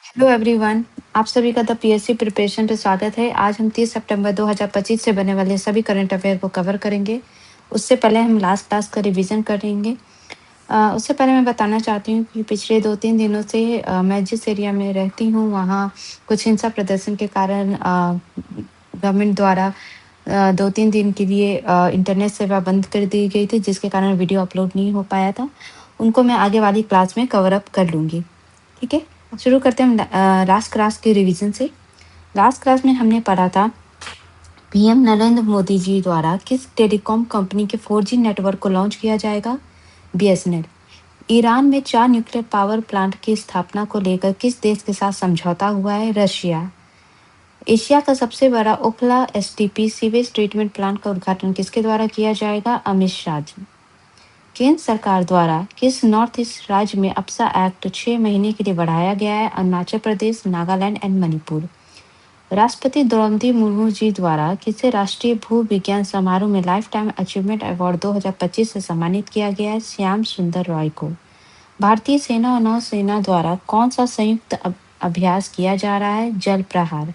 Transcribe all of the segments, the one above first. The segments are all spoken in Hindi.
Hello everyone. आप सभी का द पीएससी प्रिपरेशन पे स्वागत है। आज हम 30 सितंबर 2025 से बनने वाले सभी करंट अफेयर को कवर करेंगे। उससे पहले हम लास्ट क्लास का रिवीजन करेंगे। उससे पहले मैं बताना चाहती हूँ कि पिछले 2-3 दिनों से मैं जिस एरिया में रहती हूँ वहाँ कुछ हिंसा प्रदर्शन के कारण गवर्नमेंट द्वारा 2-3 दिन के लिए इंटरनेट सेवा बंद कर दी गई थी, जिसके कारण वीडियो अपलोड नहीं हो पाया था। उनको मैं आगे वाली क्लास में कवर अप कर लूँगी। ठीक है? शुरू करते हैं हम लास्ट क्लास के रिवीजन से। लास्ट क्लास में हमने पढ़ा था पीएम नरेंद्र मोदी जी द्वारा किस टेलीकॉम कंपनी के 4G नेटवर्क को लॉन्च किया जाएगा? बीएसएनएल। ईरान में 4 न्यूक्लियर पावर प्लांट की स्थापना को लेकर किस देश के साथ समझौता हुआ है? रशिया। एशिया का सबसे बड़ा Okhla STP sewage treatment plant का उद्घाटन किसके द्वारा किया जाएगा? अमित शाह जी। केंद्र सरकार द्वारा किस नॉर्थ ईस्ट राज्य में अप्सा एक्ट 6 महीने के लिए बढ़ाया गया है? अरुणाचल प्रदेश, नागालैंड एंड मणिपुर। राष्ट्रपति द्रौपदी मुर्मू जी द्वारा किसे राष्ट्रीय भू विज्ञान समारोह में लाइफ टाइम अचीवमेंट अवार्ड 2025 से सम्मानित किया गया है? श्याम सुंदर रॉय को। भारतीय सेना और नौसेना द्वारा कौन सा संयुक्त अभ्यास किया जा रहा है? जल प्रहार।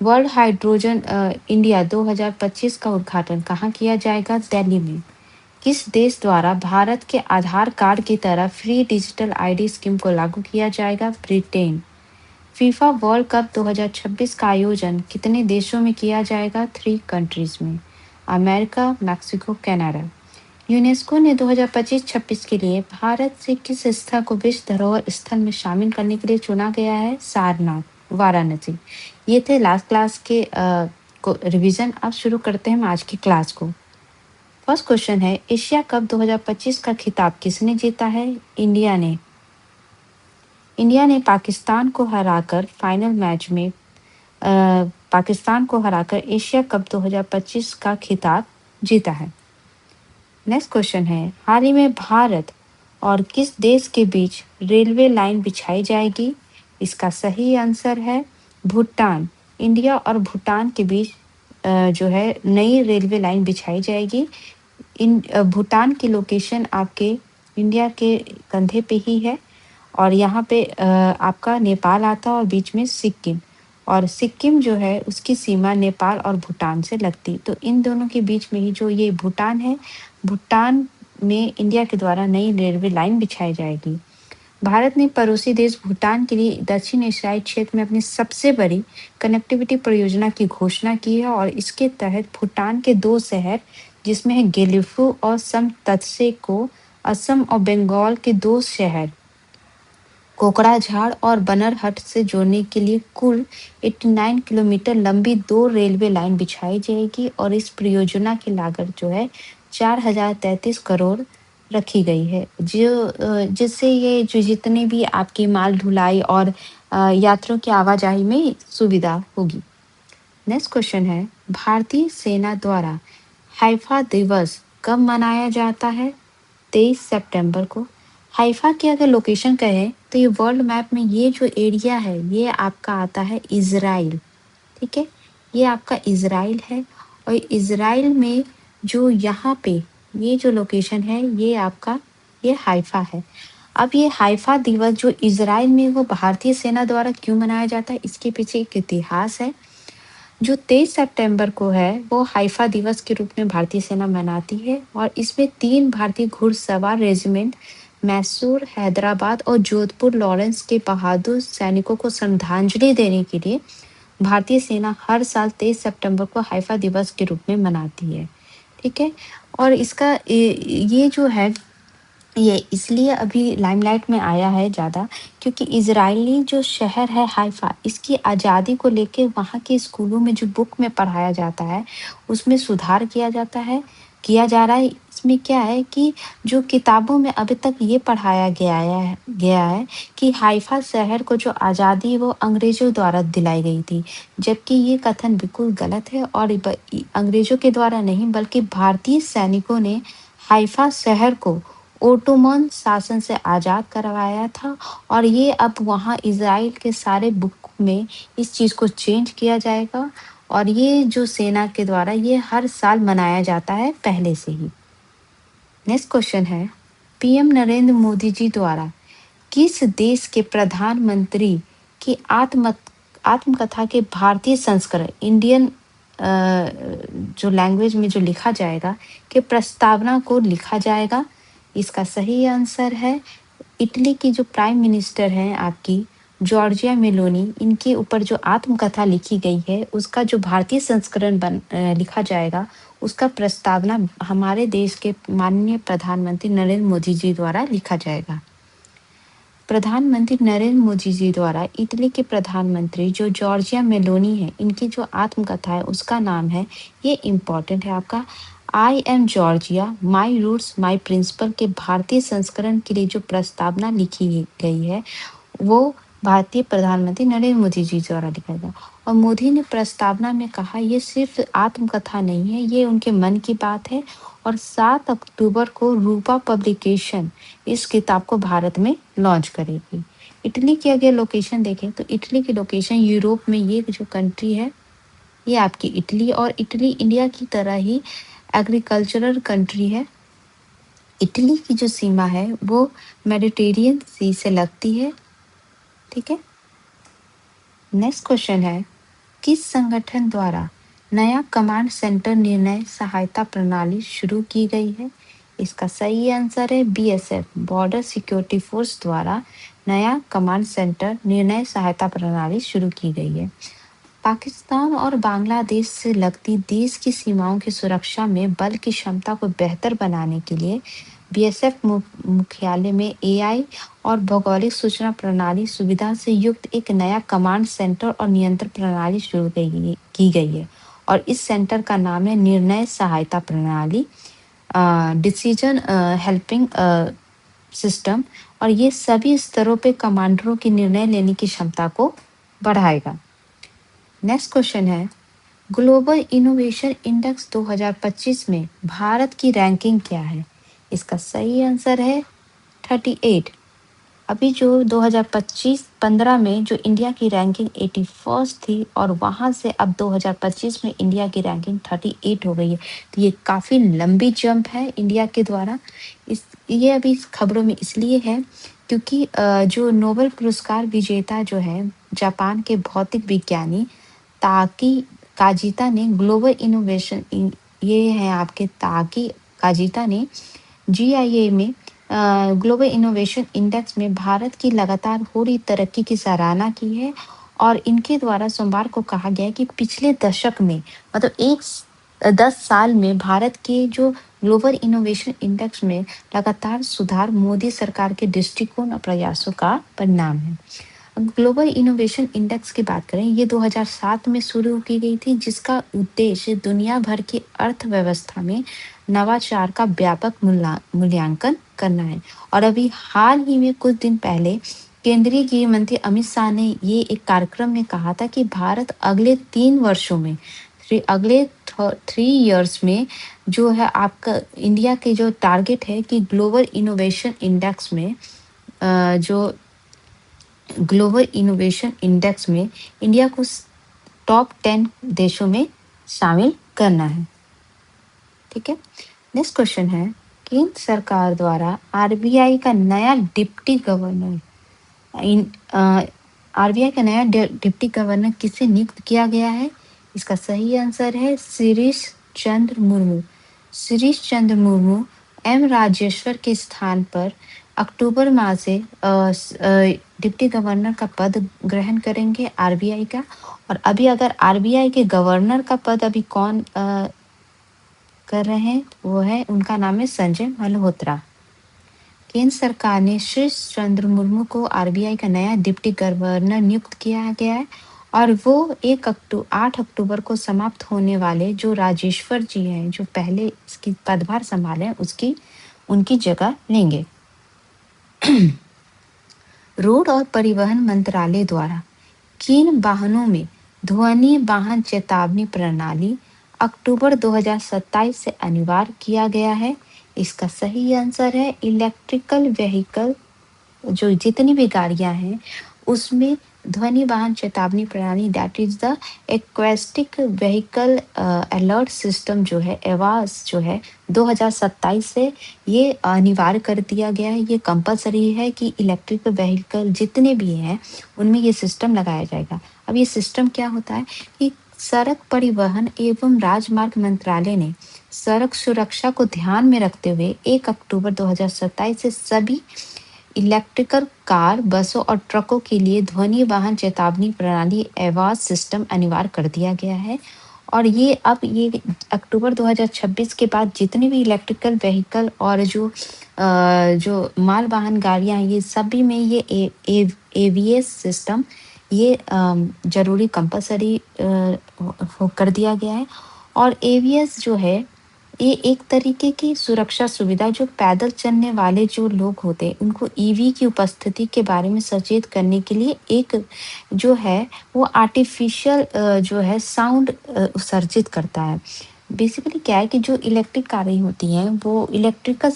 वर्ल्ड हाइड्रोजन इंडिया 2025 का उद्घाटन कहाँ किया जाएगा? दिल्ली में। किस देश द्वारा भारत के आधार कार्ड की तरह फ्री डिजिटल आईडी स्कीम को लागू किया जाएगा? ब्रिटेन। फीफा वर्ल्ड कप 2026 का आयोजन कितने देशों में किया जाएगा? 3 कंट्रीज में। America, Mexico, Canada. यूनेस्को ने 2025-26 के लिए भारत से किस स्थल को विश्व धरोहर स्थल में शामिल करने के लिए चुना गया है? सारनाथ, वाराणसी। ये थे लास्ट क्लास के रिवीजन। अब शुरू करते हैं हम आज की क्लास को। फर्स्ट क्वेश्चन है, एशिया कप 2025 का खिताब किसने जीता है? इंडिया ने पाकिस्तान को हराकर फाइनल मैच में पाकिस्तान को हराकर एशिया कप 2025 का खिताब जीता है। नेक्स्ट क्वेश्चन है, हाल ही में भारत और किस देश के बीच रेलवे लाइन बिछाई जाएगी? इसका सही आंसर है भूटान। इंडिया और भूटान के बीच जो है नई रेलवे लाइन बिछाई जाएगी। भूटान की लोकेशन आपके इंडिया के कंधे पे ही है और यहाँ पे आपका नेपाल आता है और बीच में सिक्किम, और सिक्किम जो है उसकी सीमा नेपाल और भूटान से लगती। तो इन दोनों के बीच में ही जो ये भूटान है, भूटान में इंडिया के द्वारा नई रेलवे लाइन बिछाई जाएगी। भारत ने पड़ोसी देश भूटान के लिए दक्षिण एशियाई क्षेत्र में अपनी सबसे बड़ी कनेक्टिविटी परियोजना की घोषणा की है और इसके तहत भूटान के 2 शहर जिसमें है गेलिफू और समतत्से को असम और बंगाल के 2 शहर कोकड़ाझाड़ और बनरहट से जोड़ने के लिए कुल 89 किलोमीटर लंबी 2 रेलवे लाइन बिछाई जाएगी और इस परियोजना की लागत जो है 4033 करोड़ रखी गई है, जिससे ये जो जितने भी आपकी माल ढुलाई और यात्रियों की आवाजाही में सुविधा होगी। नेक्स्ट क्वेश्चन है, भारतीय सेना द्वारा हाइफा दिवस कब मनाया जाता है? 23 सितंबर को। हाइफा की अगर लोकेशन कहें तो ये वर्ल्ड मैप में ये जो एरिया है ये आपका आता है इज़राइल। ठीक है, ये आपका इज़राइल है और इज़राइल में जो यहाँ पे ये जो लोकेशन है ये आपका ये हाइफा है। अब ये हाइफा दिवस जो इज़राइल में वो भारतीय सेना द्वारा क्यों मनाया जाता है, इसके पीछे एक इतिहास है। जो 23 सितंबर को है वो हाइफा दिवस के रूप में भारतीय सेना मनाती है और इसमें 3 भारतीय घुड़सवार रेजिमेंट मैसूर, हैदराबाद और जोधपुर लॉरेंस के बहादुर सैनिकों को श्रद्धांजलि देने के लिए भारतीय सेना हर साल 23 सितंबर को हाइफा दिवस के रूप में मनाती है। ठीक है, और इसका ये जो है ये इसलिए अभी लाइमलाइट में आया है ज़्यादा क्योंकि इज़राइली जो शहर है हाइफा, इसकी आज़ादी को लेके वहाँ के स्कूलों में जो बुक में पढ़ाया जाता है उसमें सुधार किया जा रहा है। इसमें क्या है कि जो किताबों में अभी तक ये पढ़ाया गया है कि हाइफा शहर को जो आज़ादी वो अंग्रेज़ों द्वारा दिलाई गई थी, जबकि ये कथन बिल्कुल गलत है और अंग्रेज़ों के द्वारा नहीं बल्कि भारतीय सैनिकों ने हाइफा शहर को ओटोमन शासन से आज़ाद करवाया था और ये अब वहाँ इज़राइल के सारे बुक में इस चीज़ को चेंज किया जाएगा और ये जो सेना के द्वारा ये हर साल मनाया जाता है पहले से ही। नेक्स्ट क्वेश्चन है, पीएम नरेंद्र मोदी जी द्वारा किस देश के प्रधानमंत्री कि आत्मकथा के भारतीय संस्करण इंडियन जो लैंग्वेज में जो लिखा जाएगा कि प्रस्तावना को लिखा जाएगा। इसका सही आंसर है इटली की जो प्राइम मिनिस्टर हैं आपकी जॉर्जिया मेलोनी, इनके ऊपर जो आत्मकथा लिखी गई है उसका जो भारतीय संस्करण लिखा जाएगा, उसका प्रस्तावना हमारे देश के माननीय प्रधानमंत्री नरेंद्र मोदी जी द्वारा लिखा जाएगा। प्रधानमंत्री नरेंद्र मोदी जी द्वारा इटली के प्रधानमंत्री जो जॉर्जिया मेलोनी है, इनकी जो आत्मकथा है उसका नाम है, ये इम्पोर्टेंट है आपका, I am Giorgia my roots my principle के भारतीय संस्करण के लिए जो प्रस्तावना लिखी गई है वो भारतीय प्रधानमंत्री नरेंद्र मोदी जी द्वारा लिखा गया। और मोदी ने प्रस्तावना में कहा ये सिर्फ आत्मकथा नहीं है, ये उनके मन की बात है। और 7 अक्टूबर को रूपा पब्लिकेशन इस किताब को भारत में लॉन्च करेगी। इटली की अगर लोकेशन देखें तो इटली की लोकेशन यूरोप में ये जो कंट्री है ये आपकी इटली, और इटली इंडिया की तरह ही एग्रीकल्चरल कंट्री है। इटली की जो सीमा है वो मेडिटेरियन सी से लगती है। ठीक है, नेक्स्ट क्वेश्चन है किस संगठन द्वारा नया कमांड सेंटर निर्णय सहायता प्रणाली शुरू की गई है? इसका सही आंसर है बीएसएफ बॉर्डर सिक्योरिटी फोर्स द्वारा नया कमांड सेंटर निर्णय सहायता प्रणाली शुरू की गई है। पाकिस्तान और बांग्लादेश से लगती देश की सीमाओं की सुरक्षा में बल की क्षमता को बेहतर बनाने के लिए बीएसएफ मुख्यालय में एआई और भौगोलिक सूचना प्रणाली सुविधा से युक्त एक नया कमांड सेंटर और नियंत्रण प्रणाली शुरू की गई है, और इस सेंटर का नाम है निर्णय सहायता प्रणाली, डिसीजन हेल्पिंग सिस्टम, और ये सभी स्तरों पे कमांडरों की निर्णय लेने की क्षमता को बढ़ाएगा। नेक्स्ट क्वेश्चन है ग्लोबल इनोवेशन इंडेक्स 2025 में भारत की रैंकिंग क्या है? इसका सही आंसर है 38। अभी जो 2025-15 में जो इंडिया की रैंकिंग 81 थी और वहाँ से अब 2025 में इंडिया की रैंकिंग 38 हो गई है, तो ये काफ़ी लंबी जंप है इंडिया के द्वारा। ये अभी खबरों में इसलिए है क्योंकि जो नोबेल पुरस्कार विजेता जो है जापान के भौतिक विज्ञानी ताकी काजिता ने ग्लोबल इनोवेशन ये है आपके ताकी काजिता ने जीआईए में ग्लोबल इनोवेशन इंडेक्स में भारत की लगातार हो रही तरक्की की सराहना की है। और इनके द्वारा सोमवार को कहा गया कि पिछले दशक में मतलब 10 साल में भारत के जो ग्लोबल इनोवेशन इंडेक्स में लगातार सुधार मोदी सरकार के दृष्टिकोण और प्रयासों का परिणाम है। ग्लोबल इनोवेशन इंडेक्स की बात करें, ये 2007 में शुरू की गई थी, जिसका उद्देश्य दुनिया भर की अर्थव्यवस्था में नवाचार का व्यापक मूल्यांकन करना है। और अभी हाल ही में कुछ दिन पहले केंद्रीय गृह मंत्री अमित शाह ने ये एक कार्यक्रम में कहा था कि भारत अगले 3 वर्षों में अगले 3 इयर्स में जो है आपका इंडिया के जो टारगेट है कि ग्लोबल इनोवेशन इंडेक्स में जो ग्लोबल इनोवेशन इंडेक्स में इंडिया को टॉप 10 देशों में शामिल करना है। ठीक है, नेक्स्ट क्वेश्चन है केंद्र सरकार द्वारा आरबीआई का नया डिप्टी गवर्नर किसे नियुक्त किया गया है? इसका सही आंसर है शिरीष चंद्र मुर्मू। शिरीष चंद्र मुर्मू एम राजेश्वर के स्थान पर अक्टूबर माह से डिप्टी गवर्नर का पद ग्रहण करेंगे आरबीआई का। और अभी अगर आरबीआई के गवर्नर का पद अभी कौन कर रहे हैं, वो है उनका नाम है संजय मल्होत्रा। केंद्र सरकार ने शिरीष चंद्र मुर्मू को आरबीआई का नया डिप्टी गवर्नर नियुक्त किया गया है, और वो 8 अक्टूबर को समाप्त होने वाले जो राजेश्वर जी हैं, जो पहले इसकी पदभार संभाले हैं, उनकी जगह लेंगे। रोड और परिवहन मंत्रालय द्वारा किन वाहनों में ध्वनि वाहन चेतावनी प्रणाली अक्टूबर 2027 से अनिवार्य किया गया है? इसका सही आंसर है इलेक्ट्रिकल व्हीकल, जो जितनी भी गाड़ियां हैं उसमें ध्वनि वाहन चेतावनी प्रणाली, that is the acoustic vehicle alert system जो है, एवास जो है, 2027 से ये अनिवार्य कर दिया गया है। ये कंपलसरी है कि इलेक्ट्रिक व्हीकल जितने भी हैं उनमें ये सिस्टम लगाया जाएगा। अब ये सिस्टम क्या होता है कि सड़क परिवहन एवं राजमार्ग मंत्रालय ने सड़क सुरक्षा को ध्यान में रखते हुए 1 अक्टूबर 2027 से सभी इलेक्ट्रिकल कार, बसों और ट्रकों के लिए ध्वनि वाहन चेतावनी प्रणाली एवाज सिस्टम अनिवार्य कर दिया गया है। और ये अब ये अक्टूबर 2026 के बाद जितने भी इलेक्ट्रिकल व्हीकल और जो माल वाहन गाड़ियां, ये सभी में ये एवीएस सिस्टम ये जरूरी कंपलसरी कर दिया गया है। और एवीएस जो है ये एक तरीके की सुरक्षा सुविधा जो पैदल चलने वाले जो लोग होते हैं उनको ईवी की उपस्थिति के बारे में सचेत करने के लिए एक जो है वो आर्टिफिशियल जो है साउंड उत्सर्जित करता है। बेसिकली क्या है कि जो इलेक्ट्रिक कारें होती हैं वो इलेक्ट्रिक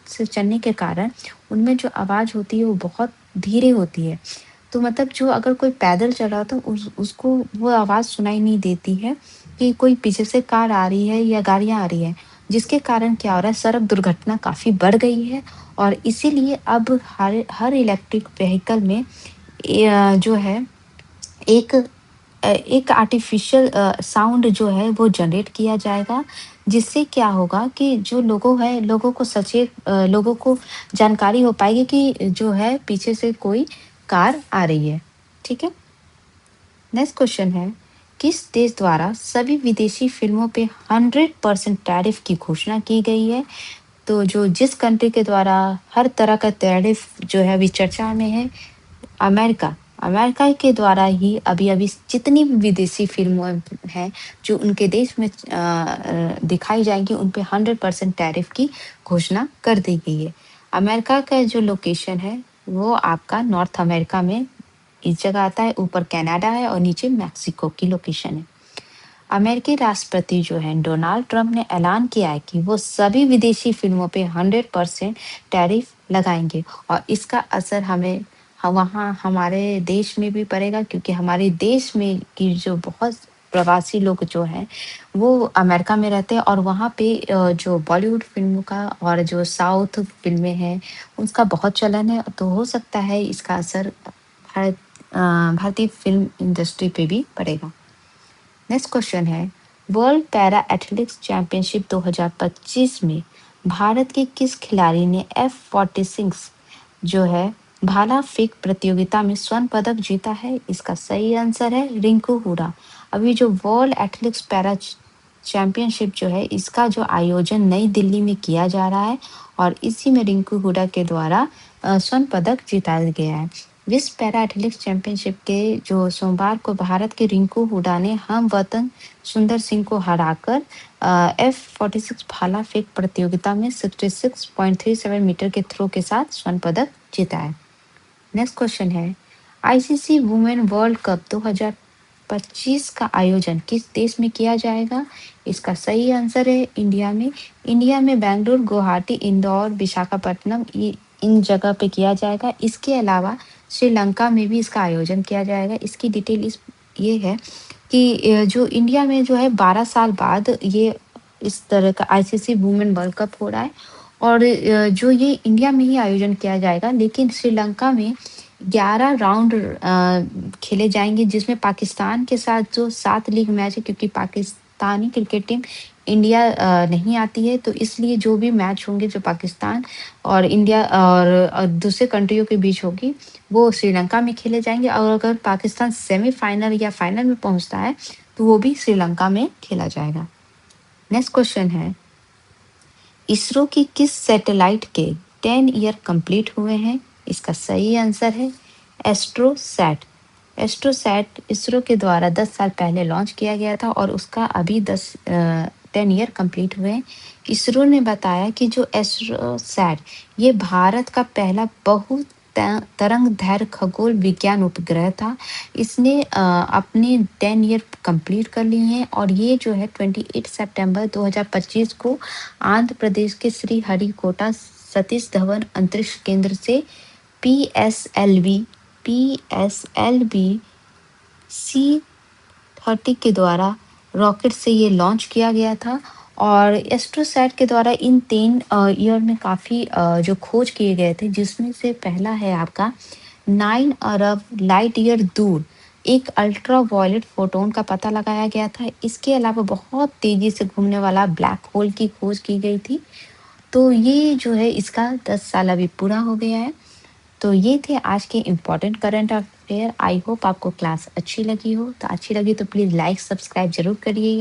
से चलने के कारण उनमें जो आवाज़ होती है वो बहुत धीरे होती है। तो मतलब जो अगर कोई पैदल चल रहा हो तो उसको वो आवाज़ सुनाई नहीं देती है कि कोई पीछे से कार आ रही है या गाड़ियाँ आ रही हैं, जिसके कारण क्या हो रहा है, सड़क दुर्घटना काफ़ी बढ़ गई है। और इसीलिए अब हर हर इलेक्ट्रिक व्हीकल में जो है एक एक आर्टिफिशियल साउंड जो है वो जनरेट किया जाएगा, जिससे क्या होगा कि जो लोगों को लोगों को जानकारी हो पाएगी कि जो है पीछे से कोई कार आ रही है। ठीक है? नेक्स्ट क्वेश्चन है, किस देश द्वारा सभी विदेशी फिल्मों पे 100% टैरिफ की घोषणा की गई है? तो जो जिस कंट्री के द्वारा हर तरह का टैरिफ जो है अभी चर्चा में है, अमेरिका। अमेरिका के द्वारा ही अभी-अभी जितनी भी विदेशी फ़िल्में हैं, जो उनके देश में दिखाई जाएँगी, उन पे 100% टैरिफ की घोषणा कर दी गई है। अमेरिका का जो लोकेशन है, वो आपका नॉर्थ अमेरिका में इस जगह आता है, ऊपर कनाडा है और नीचे मेक्सिको की लोकेशन है। अमेरिकी राष्ट्रपति जो हैं डोनाल्ड ट्रंप ने ऐलान किया है कि वो सभी विदेशी फ़िल्मों पे 100% टैरिफ लगाएँगे और इसका असर हमें वहाँ हमारे देश में भी पड़ेगा, क्योंकि हमारे देश में की जो बहुत प्रवासी लोग जो हैं, वो अमेरिका में रहते हैं और वहाँ पे जो बॉलीवुड फ़िल्मों का और जो साउथ फ़िल्में हैं, उसका बहुत चलन है। तो हो सकता है इसका असर भारतीय फ़िल्म इंडस्ट्री पे भी पड़ेगा। नेक्स्ट क्वेश्चन है, वर्ल्ड पैरा एथलेटिक्स चैंपियनशिप 2025 में भारत के किस खिलाड़ी ने F46 जो है भाला फेंक प्रतियोगिता में स्वर्ण पदक जीता है? इसका सही आंसर है रिंकू हुडा। अभी जो वर्ल्ड एथलेटिक्स पैरा चैंपियनशिप जो है इसका जो आयोजन नई दिल्ली में किया जा रहा है और इसी में रिंकू हुडा के द्वारा स्वर्ण पदक जीता गया है। विश्व पैरा एथलेटिक्स चैंपियनशिप के जो सोमवार को भारत के रिंकू हुडा ने हम वतन सुंदर सिंह को हराकर F46 भाला फेंक प्रतियोगिता में 66.37 मीटर के थ्रो के साथ स्वर्ण पदक जीता है। नेक्स्ट क्वेश्चन है, आईसीसी वुमेन वर्ल्ड कप 2025 का आयोजन किस देश में किया जाएगा? इसका सही आंसर है इंडिया में। इंडिया में बेंगलुरु, गुवाहाटी, इंदौर, विशाखापट्टनम इन जगह पे किया जाएगा। इसके अलावा श्रीलंका में भी इसका आयोजन किया जाएगा। इसकी डिटेल ये है कि जो इंडिया में जो है 12 साल बाद ये इस तरह का आईसीसी वुमेन वर्ल्ड कप हो रहा है और जो ये इंडिया में ही आयोजन किया जाएगा, लेकिन श्रीलंका में 11 राउंड खेले जाएंगे, जिसमें पाकिस्तान के साथ जो 7 लीग मैच है, क्योंकि पाकिस्तानी क्रिकेट टीम इंडिया नहीं आती है, तो इसलिए जो भी मैच होंगे जो पाकिस्तान और इंडिया और दूसरे कंट्रियों के बीच होगी वो श्रीलंका में खेले जाएंगे और अगर पाकिस्तान सेमीफाइनल या फाइनल में पहुंचता है तो वो भी श्रीलंका में खेला जाएगा। नेक्स्ट क्वेश्चन है, इसरो की किस सैटेलाइट के 10 ईयर कंप्लीट हुए हैं? इसका सही आंसर है एस्ट्रोसैट। एस्ट्रोसैट इसरो के द्वारा 10 साल पहले लॉन्च किया गया था और उसका अभी 10 ईयर कंप्लीट हुए हैं। इसरो ने बताया कि जो एस्ट्रोसैट ये भारत का पहला बहु तरंग दैर्घ्य खगोल विज्ञान उपग्रह था। इसने अपने 10 ईयर कंप्लीट कर लिए हैं और ये जो है 28 सितंबर 2025 को आंध्र प्रदेश के श्री हरिकोटा सतीश धवन अंतरिक्ष केंद्र से PSLV C-30 के द्वारा रॉकेट से ये लॉन्च किया गया था और एस्ट्रोसैट के द्वारा इन 3 ईयर में काफ़ी जो खोज किए गए थे, जिसमें से पहला है आपका 9 अरब लाइट ईयर दूर एक अल्ट्रा वायलेट फोटोन का पता लगाया गया था। इसके अलावा बहुत तेज़ी से घूमने वाला ब्लैक होल की खोज की गई थी। तो ये जो है इसका 10 साल अभी पूरा हो गया है। तो ये थे आज के important current affair. I hope आपको क्लास अच्छी लगी हो। तो अच्छी लगी तो प्लीज़ लाइक, सब्सक्राइब ज़रूर करिएगा।